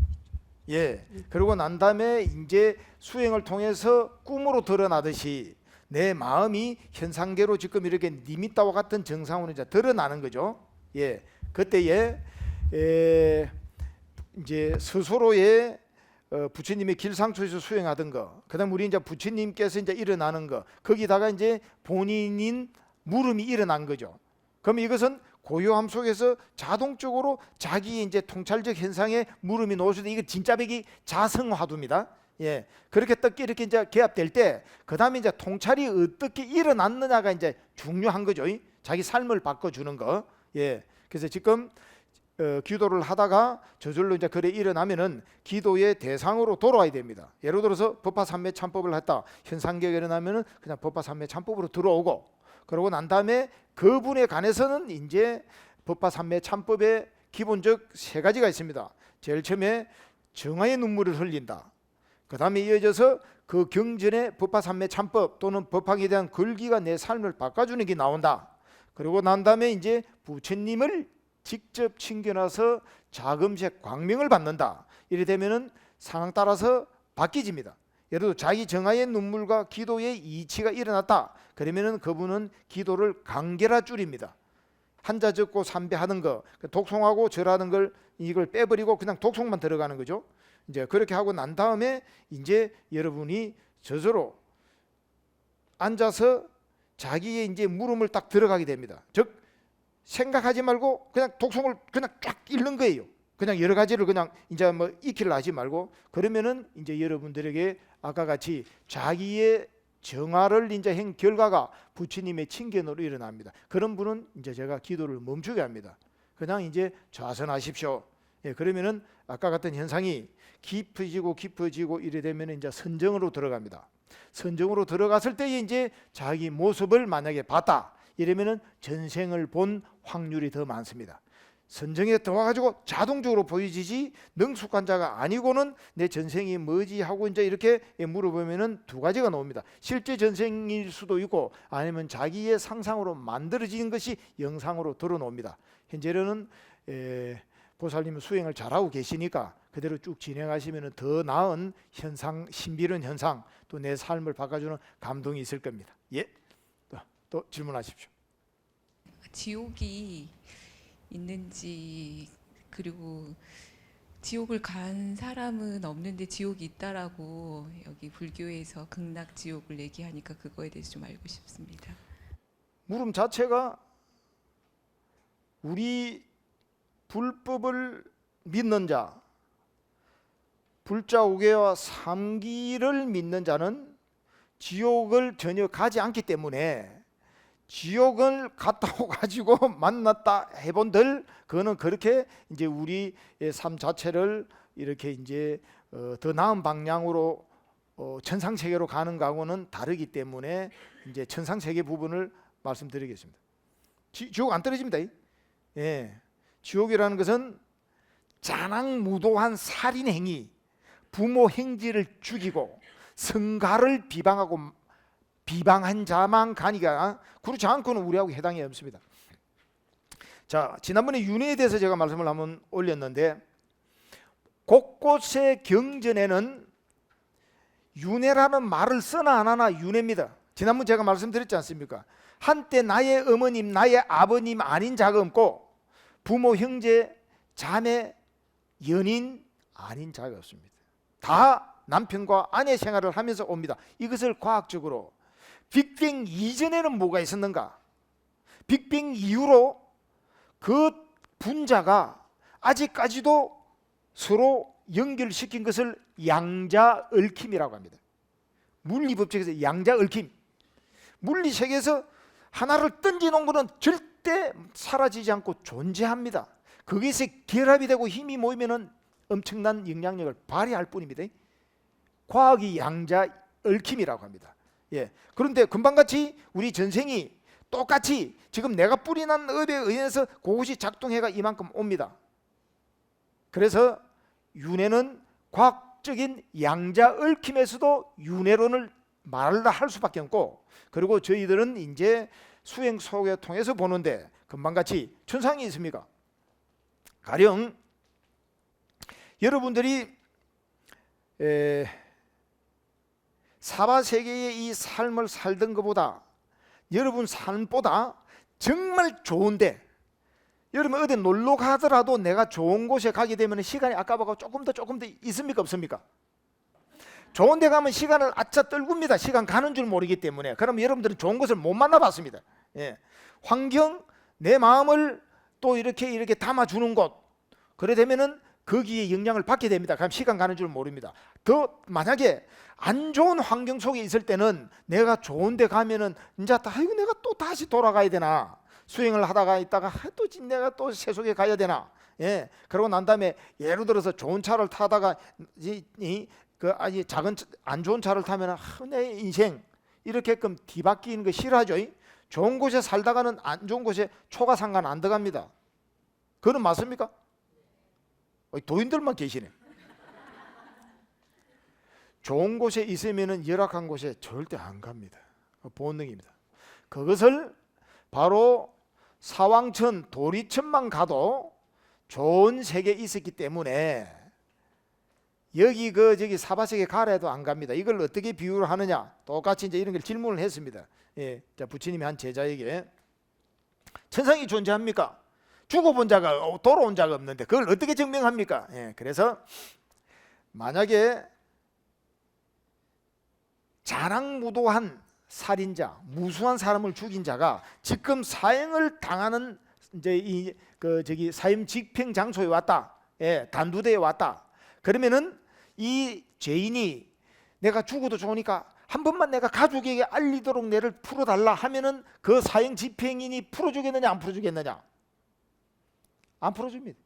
그러고 난 다음에 이제 수행을 통해서 꿈으로 드러나듯이 내 마음이 현상계로 지금 이렇게 니미따와 같은 정상으로 이제 드러나는 거죠. 그때에 이제 스스로의 부처님의 길상초에서 수행하던 거, 그다음 우리 이제 부처님께서 이제 일어나는 거, 거기다가 이제 본인인 물음이 일어난 거죠. 그럼 이것은 고요함 속에서 자동적으로 자기의 이제 통찰적 현상에 물음이 놓을 때 이거 진짜 백이 자성화두입니다. 그렇게 딱 이렇게 이제 개합될 때, 그 다음에 이제 통찰이 어떻게 일어났느냐가 이제 중요한 거죠. 자기 삶을 바꿔주는 거. 그래서 지금 기도를 하다가 저절로 이제 그래 일어나면은 기도의 대상으로 돌아와야 됩니다. 예를 들어서 법화 삼매 참법을 했다. 현상계가 일어나면은 그냥 법화 삼매 참법으로 들어오고, 그러고 난 다음에 그분에 관해서는 이제 법화 삼매 참법의 기본적 세 가지가 있습니다. 제일 처음에 정화의 눈물을 흘린다. 그 다음에 이어져서 그 경전의 법화 삼매 참법 또는 법화에 대한 걸기가 내 삶을 바꿔주는 게 나온다. 그리고 난 다음에 이제 부처님을 직접 챙겨놔서 자금색 광명을 받는다. 이래 되면은 상황 따라서 바뀌집니다. 예를 들어 자기 정화의 눈물과 기도의 이치가 일어났다. 그러면은 그분은 기도를 강결하 줄입니다. 한자 적고 삼배하는 거, 독송하고 절하는 걸 이걸 빼버리고 그냥 독송만 들어가는 거죠. 이제 그렇게 하고 난 다음에 이제 여러분이 스스로 앉아서 자기의 이제 물음을 딱 들어가게 됩니다. 즉 생각하지 말고 그냥 독송을 그냥 쫙 읽는 거예요. 그냥 여러 가지를 그냥 이제 뭐 익히려 하지 말고, 그러면은 이제 여러분들에게 아까 같이 자기의 정화를 이제 한 결과가 부처님의 친견으로 일어납니다. 그런 분은 이제 제가 기도를 멈추게 합니다. 그냥 이제 좌선하십시오. 그러면은 아까 같은 현상이 깊어지고 이래 되면 이제 선정으로 들어갑니다. 선정으로 들어갔을 때 이제 자기 모습을 만약에 봤다 이러면은 전생을 본 확률이 더 많습니다. 선정에 들어와가지고 자동적으로 보여지지 능숙한 자가 아니고는 내 전생이 뭐지 하고 이제 이렇게 물어보면은 두 가지가 나옵니다. 실제 전생일 수도 있고 아니면 자기의 상상으로 만들어진 것이 영상으로 드러나옵니다. 현재는 보살님 수행을 잘하고 계시니까 그대로 쭉 진행하시면 더 나은 현상, 신비로운 현상, 또 내 삶을 바꿔주는 감동이 있을 겁니다. 예, 또 질문하십시오. 지옥이 있는지, 그리고 지옥을 간 사람은 없는데 지옥이 있다라고 여기 불교에서 극락 지옥을 얘기하니까 그거에 대해서 좀 알고 싶습니다. 물음 자체가 우리 불법을 믿는 자, 불자우계와 삼기를 믿는 자는 지옥을 전혀 가지 않기 때문에 지옥을 갔다 오가지고 만났다 해본들 그거는 그렇게 이제 우리 삶 자체를 이렇게 이제 더 나은 방향으로 천상 세계로 가는 거하고는 다르기 때문에 이제 천상 세계 부분을 말씀드리겠습니다. 지옥 안 떨어집니다. 예, 지옥이라는 것은 자랑무도한 살인 행위, 부모 행지를 죽이고 성가를 비방한 자만 가니까 그렇지 않고는 우리하고 해당이 없습니다. 자, 지난번에 윤회에 대해서 제가 말씀을 한번 올렸는데 곳곳의 경전에는 윤회라는 말을 쓰나 안 하나 윤회입니다. 지난번 제가 말씀드렸지 않습니까? 한때 나의 어머님, 나의 아버님 아닌 자가 없고 부모, 형제, 자매, 연인 아닌 자가 없습니다. 다 남편과 아내 생활을 하면서 옵니다. 이것을 과학적으로 빅뱅 이전에는 뭐가 있었는가? 빅뱅 이후로 그 분자가 아직까지도 서로 연결시킨 것을 양자얽힘이라고 합니다. 물리법칙에서 양자얽힘. 물리세계에서 하나를 던져놓은 것은 절대 사라지지 않고 존재합니다. 거기서 결합이 되고 힘이 모이면 엄청난 영향력을 발휘할 뿐입니다. 과학이 양자얽힘이라고 합니다. 예. 그런데 금방같이 우리 전생이 똑같이 지금 내가 뿌리난 업에 의해서 그것이 작동해가 이만큼 옵니다. 그래서 윤회는 과학적인 양자얽힘에서도 윤회론을 말을 할 수밖에 없고, 그리고 저희들은 이제 수행 속에 통해서 보는데 금방같이 천상이 있습니까? 가령 여러분들이 사바세계의 이 삶을 살던 것보다 여러분 삶보다 정말 좋은데, 여러분 어디 놀러 가더라도 내가 좋은 곳에 가게 되면 시간이 아까보고 조금 더 있습니까 없습니까? 좋은 데 가면 시간을 아차 떨굽니다. 시간 가는 줄 모르기 때문에. 그러면 여러분들은 좋은 곳을 못 만나봤습니다. 예. 환경, 내 마음을 또 이렇게 담아주는 곳, 그래 되면은 거기에 영향을 받게 됩니다. 그럼 시간 가는 줄 모릅니다. 더 만약에 안 좋은 환경 속에 있을 때는 내가 좋은 데 가면은 이제 아이고 내가 또 다시 돌아가야 되나, 수행을 하다가 있다가 또 내가 또 세속에 가야 되나. 예. 그러고 난 다음에 예를 들어서 좋은 차를 타다가 그 아주 작은 안 좋은 차를 타면 내 인생 이렇게끔 뒤바뀌는 거 싫어하죠. 좋은 곳에 살다가는 안 좋은 곳에 초가 상관 안 들어갑니다. 그건 맞습니까? 도인들만 계시네. 좋은 곳에 있으면 열악한 곳에 절대 안 갑니다. 본능입니다. 그것을 바로 사왕천 도리천만 가도 좋은 세계에 있었기 때문에 여기 저기 사바세계 가라 해도 안 갑니다. 이걸 어떻게 비유를 하느냐? 똑같이 이제 이런 걸 질문을 했습니다. 예, 자, 부처님이 한 제자에게 천상이 존재합니까? 죽어본 자가 돌아온 자가 없는데 그걸 어떻게 증명합니까? 예, 그래서 만약에 자랑무도한 살인자, 무수한 사람을 죽인 자가 지금 사형을 당하는 이제 저기 사형 집행 장소에 왔다, 예, 단두대에 왔다. 그러면은 이 죄인이 내가 죽어도 좋으니까 한 번만 내가 가족에게 알리도록 내를 풀어달라 하면은 그 사형 집행인이 풀어주겠느냐 안 풀어주겠느냐? 안 풀어줍니다.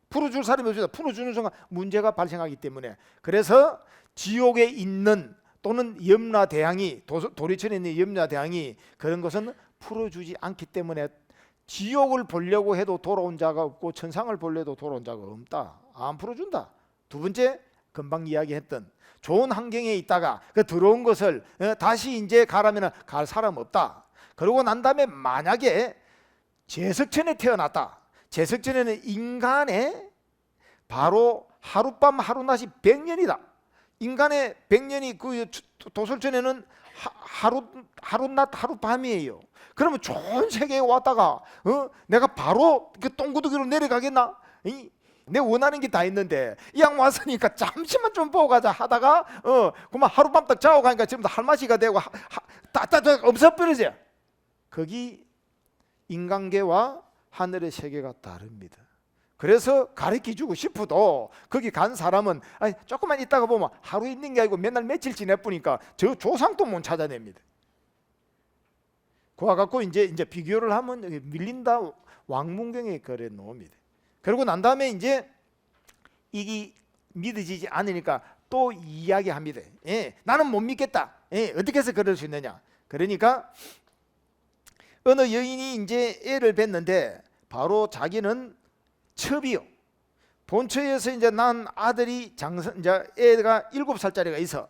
풀어줄 사람이 없습니다. 풀어주는 순간 문제가 발생하기 때문에. 그래서 지옥에 있는 또는 염라대왕이 도리천에 있는 염라대왕이 그런 것은 풀어주지 않기 때문에 지옥을 보려고 해도 돌아온 자가 없고 천상을 보려도 돌아온 자가 없다. 안 풀어준다. 두 번째, 금방 이야기했던 좋은 환경에 있다가 그 들어온 것을 다시 이제 가라면 갈 사람 없다. 그러고 난 다음에 만약에 제석천에 태어났다. 제석천에는 인간의 바로 하룻밤 하루낮이 100년이다. 인간의 100년이 그 도솔천에는 하루낮 하룻밤이에요. 그러면 좋은 세계에 왔다가 내가 바로 그 똥구두기로 내려가겠나? 내 원하는 게 다 있는데 이 양 왔으니까 잠시만 좀 보고 가자 하다가 그만 하룻밤 딱 자고 가니까 지금 할마시가 되고 따따따 없어버리죠. 거기 인간계와 하늘의 세계가 다릅니다. 그래서 가르쳐주고 싶어도 거기 간 사람은 아니, 조금만 있다가 보면 하루 있는 게 아니고 맨날 며칠 지내보니까 저 조상도 못 찾아냅니다. 그와 갖고 이제 비교를 하면 밀린다. 왕문경에 그래 놓습니다. 그러고 난 다음에 이제 이게 믿어지지 않으니까 또 이야기합니다. 나는 못 믿겠다. 어떻게 해서 그럴 수 있느냐? 그러니까 어느 여인이 이제 애를 뵀는데 바로 자기는 첩이요. 본처에서 이제 난 아들이 이제 애가 7살짜리가 있어.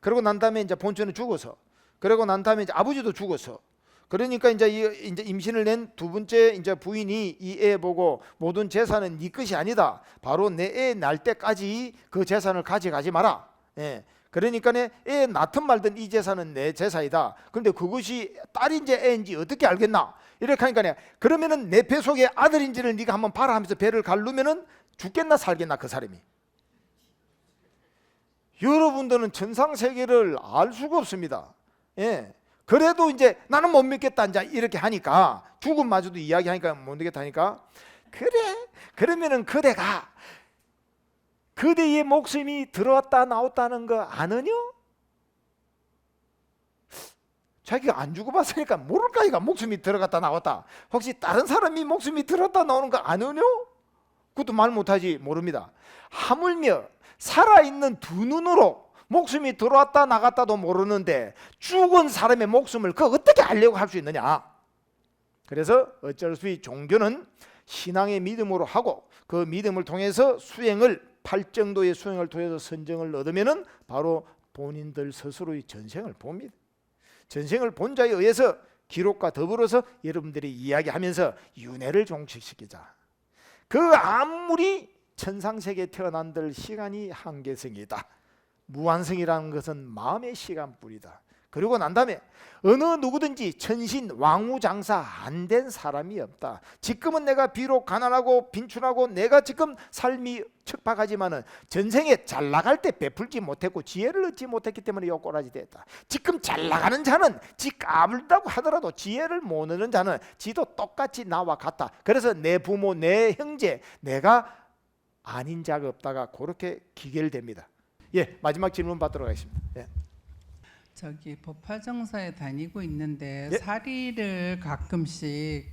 그러고 난 다음에 이제 본처는 죽어서. 그러고 난 다음에 이제 아버지도 죽었어. 그러니까 이제 임신을 낸 두 번째 이제 부인이 이 애 보고 모든 재산은 네 것이 아니다. 바로 내 애 날 때까지 그 재산을 가져가지 마라. 그러니까 애 낳든 말든 이 재산은 내 재산이다. 그런데 그것이 딸인지 애인지 어떻게 알겠나? 이렇게 하니까 그러면은 내 배 속에 아들인지를 네가 한번 봐라 하면서 배를 가르면은 죽겠나 살겠나 그 사람이. 여러분들은 천상세계를 알 수가 없습니다. 그래도 이제 나는 못 믿겠다 이제 이렇게 하니까 죽음마저도 이야기하니까 못 믿겠다 하니까 그래 그러면은 그대가 그대의 목숨이 들어왔다 나왔다는 거 아느냐? 자기가 안 죽어봤으니까 모를까 이가 목숨이 들어갔다 나왔다. 혹시 다른 사람이 목숨이 들어갔다 나오는 거 아느냐? 그것도 말 못하지 모릅니다. 하물며 살아있는 두 눈으로 목숨이 들어왔다 나갔다도 모르는데 죽은 사람의 목숨을 그 어떻게 알려고 할 수 있느냐? 그래서 어쩔 수 없이 종교는 신앙의 믿음으로 하고 그 믿음을 통해서 수행을 8정도의 수행을 통해서 선정을 얻으면은 바로 본인들 스스로의 전생을 봅니다. 전생을 본 자에 의해서 기록과 더불어서 여러분들이 이야기하면서 윤회를 종식시키자. 그 아무리 천상세계에 태어난들 시간이 한계성이다. 무한성이라는 것은 마음의 시간뿐이다. 그리고 난 다음에 어느 누구든지 천신 왕우장사 안 된 사람이 없다. 지금은 내가 비록 가난하고 빈춘하고 내가 지금 삶이 척박하지만은 전생에 잘 나갈 때 베풀지 못했고 지혜를 얻지 못했기 때문에 요 꼬라지 됐다. 지금 잘 나가는 자는 지 까불다고 하더라도 지혜를 못 얻는 자는 지도 똑같이 나와 같다. 그래서 내 부모 내 형제 내가 아닌 자가 없다가 그렇게 기결됩니다. 마지막 질문 받도록 하겠습니다. 저기 법화정사에 다니고 있는데 예? 사리를 가끔씩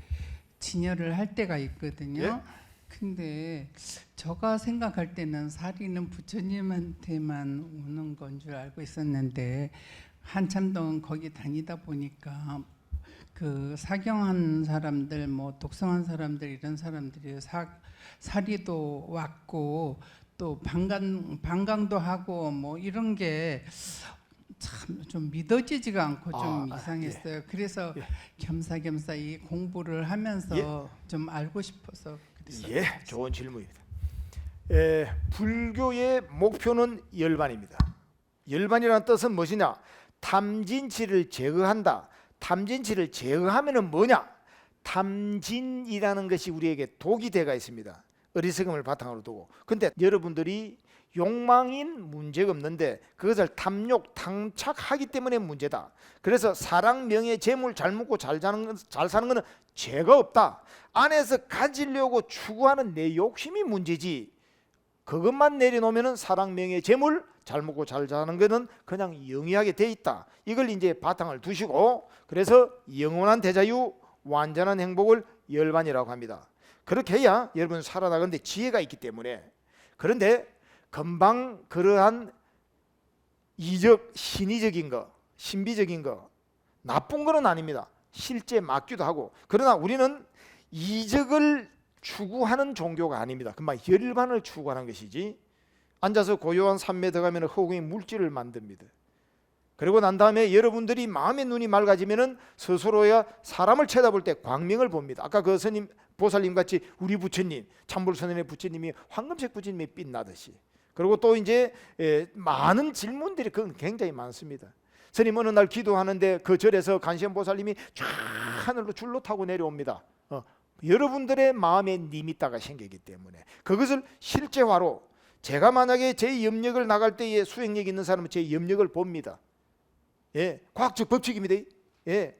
진열을 할 때가 있거든요. 예? 근데 제가 생각할 때는 사리는 부처님한테만 오는 건 줄 알고 있었는데 한참 동안 거기 다니다 보니까 그 사경한 사람들, 뭐 독성한 사람들 이런 사람들이 사리도 왔고 또 방광도 하고 뭐 이런 게 참 좀 믿어지지가 않고 좀 이상했어요. 그래서 겸사겸사 이 공부를 하면서 좀 알고 싶어서 그랬어요. 좋은 질문입니다. 불교의 목표는 열반입니다. 열반이라는 뜻은 무엇이냐? 탐진치를 제거한다. 탐진치를 제거하면은 뭐냐? 탐진이라는 것이 우리에게 독이 되어 있습니다. 어리석음을 바탕으로 두고. 근데 여러분들이 욕망인 문제가 없는데 그것을 탐욕, 탐착하기 때문에 문제다. 그래서 사랑, 명예, 재물 잘 먹고 잘 사는 것은 죄가 없다. 안에서 가지려고 추구하는 내 욕심이 문제지. 그것만 내려놓으면 사랑, 명예, 재물 잘 먹고 잘 사는 것은 그냥 영위하게 돼 있다. 이걸 이제 바탕을 두시고 그래서 영원한 대자유, 완전한 행복을 열반이라고 합니다. 그렇게 해야 여러분 살아나가는데 지혜가 있기 때문에. 그런데 금방 그러한 이적, 신의적인 거, 신비적인 거, 나쁜 거는 아닙니다. 실제 맞기도 하고. 그러나 우리는 이적을 추구하는 종교가 아닙니다. 그만 혈관을 추구하는 것이지, 앉아서 고요한 삶에 들어가면 허공에 물질을 만듭니다. 그리고 난 다음에 여러분들이 마음의 눈이 맑아지면은 스스로야 사람을 쳐다볼 때 광명을 봅니다. 아까 그 스님 보살님 같이 우리 부처님, 참불선언의 부처님이 황금색 부처님이 빛나듯이. 그리고 또 이제 많은 질문들이 그건 굉장히 많습니다. 스님 어느 날 기도하는데 그 절에서 간시현 보살님이 쫙 하늘로 줄로 타고 내려옵니다. 여러분들의 마음에 니미따가 생기기 때문에 그것을 실제화로, 제가 만약에 제 염력을 나갈 때에 수행력 있는 사람은 제 염력을 봅니다. 예, 과학적 법칙입니다. 예,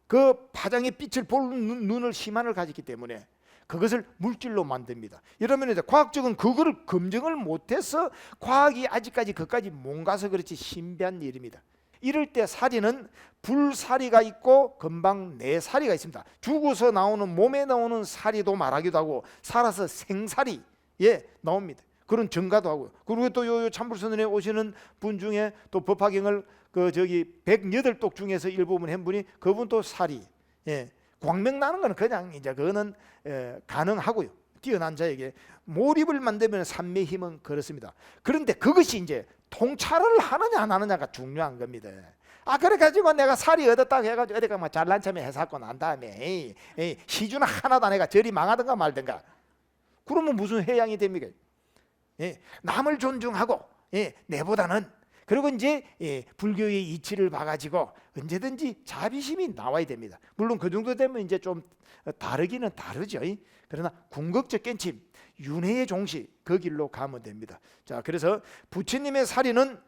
그 파장의 빛을 볼 눈을 희만을 가졌기 때문에 그것을 물질로 만듭니다. 이러면 이제 과학적은 그거를 검증을 못해서 과학이 아직까지 그까지 못 가서 그렇지 신비한 일입니다. 이럴 때 사리는 불사리가 있고 금방 내사리가 있습니다. 죽어서 나오는, 몸에 나오는 사리도 말하기도 하고 살아서 생사리 나옵니다. 그런 증가도 하고요. 그리고 또 요 참불선언에 오시는 분 중에 또 법화경을 그 저기 108독 중에서 일부분 한 분이, 그분 또 사리, 광명 나는 거는 그냥 이제 그거는 가능하고요. 뛰어난 자에게 몰입을 만들면 삼매의 힘은 그렇습니다. 그런데 그것이 이제 통찰을 하느냐 안 하느냐가 중요한 겁니다. 그래가지고 내가 살이 얻었다고 해가지고 어디 가면 잘난 척에 해사고 난 다음에 시주는 하나도 안 해가 절이 망하든가 말든가, 그러면 무슨 해양이 됩니까? 남을 존중하고 내보다는, 그리고 이제 불교의 이치를 봐가지고 언제든지 자비심이 나와야 됩니다. 물론 그 정도 되면 이제 좀 다르기는 다르죠. 그러나 궁극적 깨침, 윤회의 종식, 그 길로 가면 됩니다. 자, 그래서 부처님의 사리는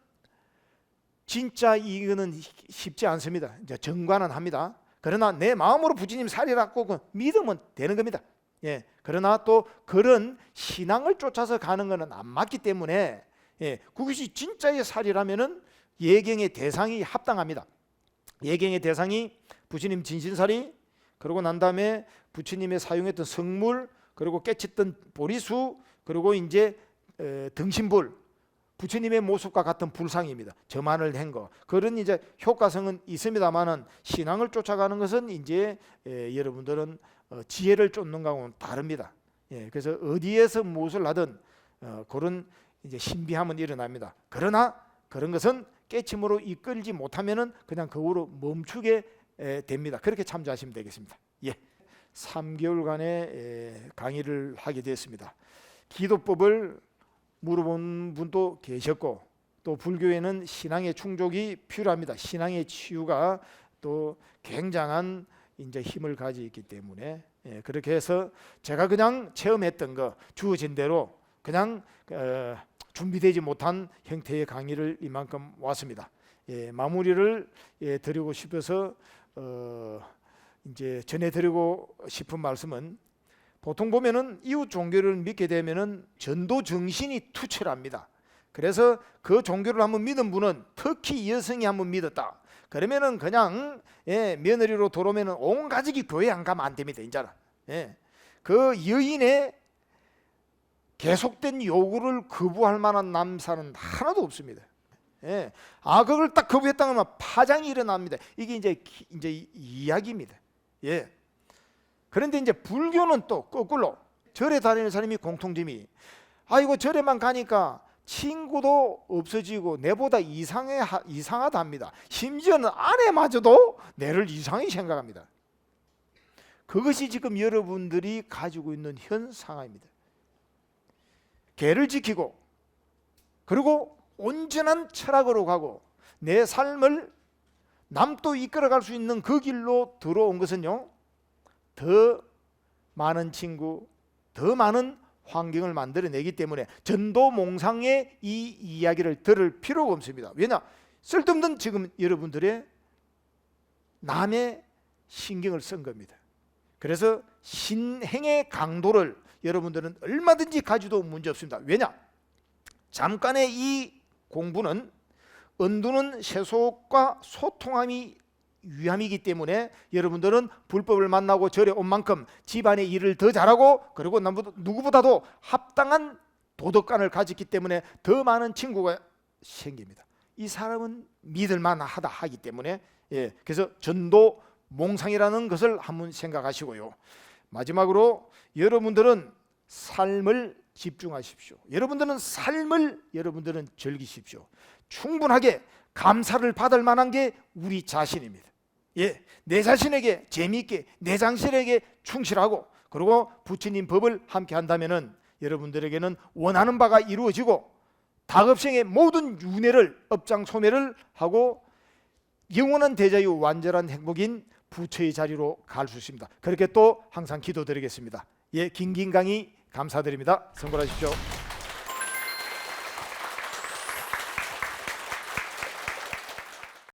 진짜 이거는 쉽지 않습니다. 이제 정관은 합니다. 그러나 내 마음으로 부처님 사리라고 그 믿으면 되는 겁니다. 그러나 또 그런 신앙을 쫓아서 가는 것은 안 맞기 때문에 그것이 진짜의 사리라면은 예경의 대상이 합당합니다. 예경의 대상이 부처님 진신사리, 그러고 난 다음에 부처님의 사용했던 성물, 그리고 깨쳤던 보리수, 그리고 이제 등신불, 부처님의 모습과 같은 불상입니다. 저만을 한 거. 그런 이제 효과성은 있습니다만은 신앙을 쫓아가는 것은 이제 여러분들은 지혜를 쫓는 거하고는 다릅니다. 그래서 어디에서 무엇을 하든 그런 이제 신비함은 일어납니다. 그러나 그런 것은 깨침으로 이끌지 못하면은 그냥 그거로 멈추게 됩니다. 그렇게 참조하시면 되겠습니다. 3개월간의 강의를 하게 됐습니다. 기도법을 물어본 분도 계셨고, 또 불교에는 신앙의 충족이 필요합니다. 신앙의 치유가 또 굉장한 이제 힘을 가지고 있기 때문에 그렇게 해서 제가 그냥 체험했던 거 주어진 대로 그냥 준비되지 못한 형태의 강의를 이만큼 왔습니다. 마무리를 드리고 싶어서 이제 전해드리고 싶은 말씀은, 보통 보면은 이웃 종교를 믿게 되면은 전도 정신이 투철합니다. 그래서 그 종교를 한번 믿은 분은, 특히 여성이 한번 믿었다 그러면은 그냥 며느리로 들어오면은 온 가족이 교회 안 가면 안 됩니다. 이제는 그 여인의 계속된 요구를 거부할 만한 남사는 하나도 없습니다. 그걸 딱 거부했다 그러면 파장이 일어납니다. 이게 이제 이야기입니다. 그런데 이제 불교는 또 거꾸로, 절에 다니는 사람이 공통점이, 이거 절에만 가니까 친구도 없어지고 내보다 이상하다 합니다. 심지어는 아내마저도 내를 이상히 생각합니다. 그것이 지금 여러분들이 가지고 있는 현 상황입니다. 계를 지키고, 그리고 온전한 철학으로 가고 내 삶을 남도 이끌어갈 수 있는 그 길로 들어온 것은요, 더 많은 친구, 더 많은 환경을 만들어내기 때문에 전도몽상의 이 이야기를 들을 필요가 없습니다. 왜냐? 쓸데없는 지금 여러분들의 남의 신경을 쓴 겁니다. 그래서 신행의 강도를 여러분들은 얼마든지 가져도 문제 없습니다. 왜냐? 잠깐의 이 공부는 언두는 세속과 소통함이 위함이기 때문에 여러분들은 불법을 만나고 절에 온 만큼 집안의 일을 더 잘하고, 그리고 누구보다도 합당한 도덕관을 가졌기 때문에 더 많은 친구가 생깁니다. 이 사람은 믿을만하다 하기 때문에 그래서 전도 몽상이라는 것을 한번 생각하시고요. 마지막으로 여러분들은 삶을 집중하십시오. 여러분들은 즐기십시오. 충분하게 감사를 받을 만한 게 우리 자신입니다. 내 자신에게 재미있게, 내 자신에게 충실하고, 그리고 부처님 법을 함께 한다면은 여러분들에게는 원하는 바가 이루어지고 다급생의 모든 윤회를 업장소매를 하고 영원한 대자유 완전한 행복인 부처의 자리로 갈 수 있습니다. 그렇게 또 항상 기도드리겠습니다. 긴긴 강의 감사드립니다. 성불하십시오.